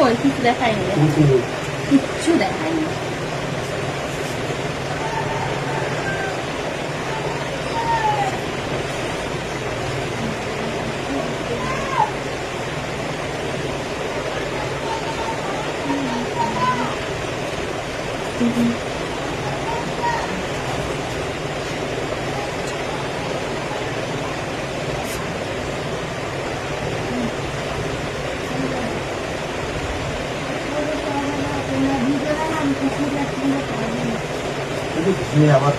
ওই কিছু দেখায়নি, কিচ্ছু দেখায়নি। আবার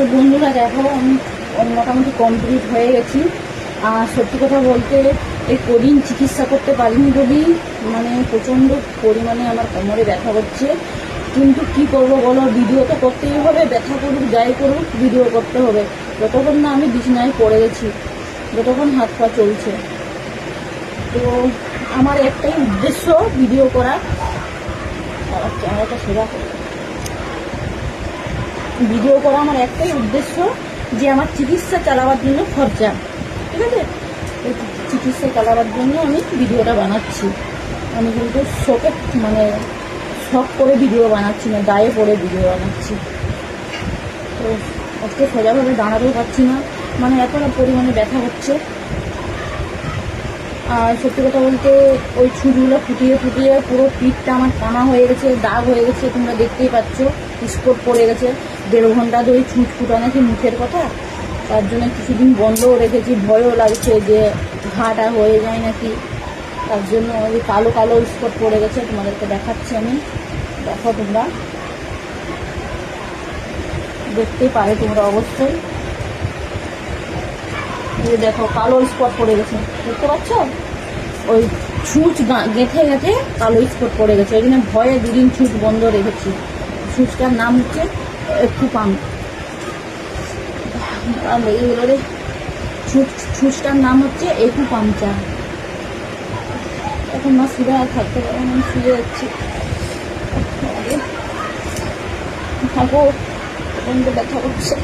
তো বন্ধুরা দেখো, আমি মোটামুটি কমপ্লিট হয়ে গেছি। আর সত্যি কথা বলতে এই কদিন চিকিৎসা করতে পারিনি বলেই মানে প্রচণ্ড পরিমাণে আমার কোমরে ব্যথা হচ্ছে। কিন্তু কি করবো বলো, ভিডিও তো করতেই হবে, ব্যথা করুক যাই করুক ভিডিও করতে হবে। যতক্ষণ না আমি বিছানায় পড়ে গেছি, যতক্ষণ হাত পা চলছে। তো আমার একটাই উদ্দেশ্য ভিডিও করা। ক্যামেরাটা সোজা করে, ভিডিও করা আমার একটাই উদ্দেশ্য যে আমার চিকিৎসা চালাবার জন্য খরচা, ঠিক আছে? এই চিকিৎসা চালাবার জন্য আমি ভিডিওটা বানাচ্ছি। আমি কিন্তু শখে মানে শখ করে ভিডিও বানাচ্ছি না, দায়ে পড়ে ভিডিও বানাচ্ছি। তো আজকে সোজাভাবে দাঁড়াতেও পারছি না, মানে এতটা পরিমাণে ব্যথা হচ্ছে। আর সত্যি কথা বলতে ওই ছুঁচগুলো ফুটিয়ে ফুটিয়ে পুরো পিঠটা আমার টানা হয়ে গেছে, দাগ হয়ে গেছে, তোমরা দেখতেই পাচ্ছ, স্পট পড়ে গেছে। 1.5 ঘন্টা ধরে ছুঁচ ফুটানো কি মুখের কথা, তার জন্য কিছুদিন বন্ধও রেখেছি। ভয়ও লাগছে যে ঘাটা হয়ে যায় নাকি, তার জন্য ওই কালো কালো স্পট পড়ে গেছে। তোমাদেরকে দেখাচ্ছি আমি, দেখো তোমরা দেখতেই পারে তোমরা অবশ্যই। দেখো কালো স্পট পড়ে গেছে, দেখতে পাচ্ছ? ওই ছুঁচ গেঁথে গেঁথে কালো স্পট পড়ে গেছে। ওই জন্য ভয়ে 2 দিন ছুঁচ বন্ধ রেখেছি। ছুঁচটার নাম হচ্ছে একুপাম। রে ছুঁচটার নাম হচ্ছে একুপাংচার। এখন না শুয়ে আর থাকতে পারে, আমি শুয়ে যাচ্ছি। থাকো, ব্যথা করছে।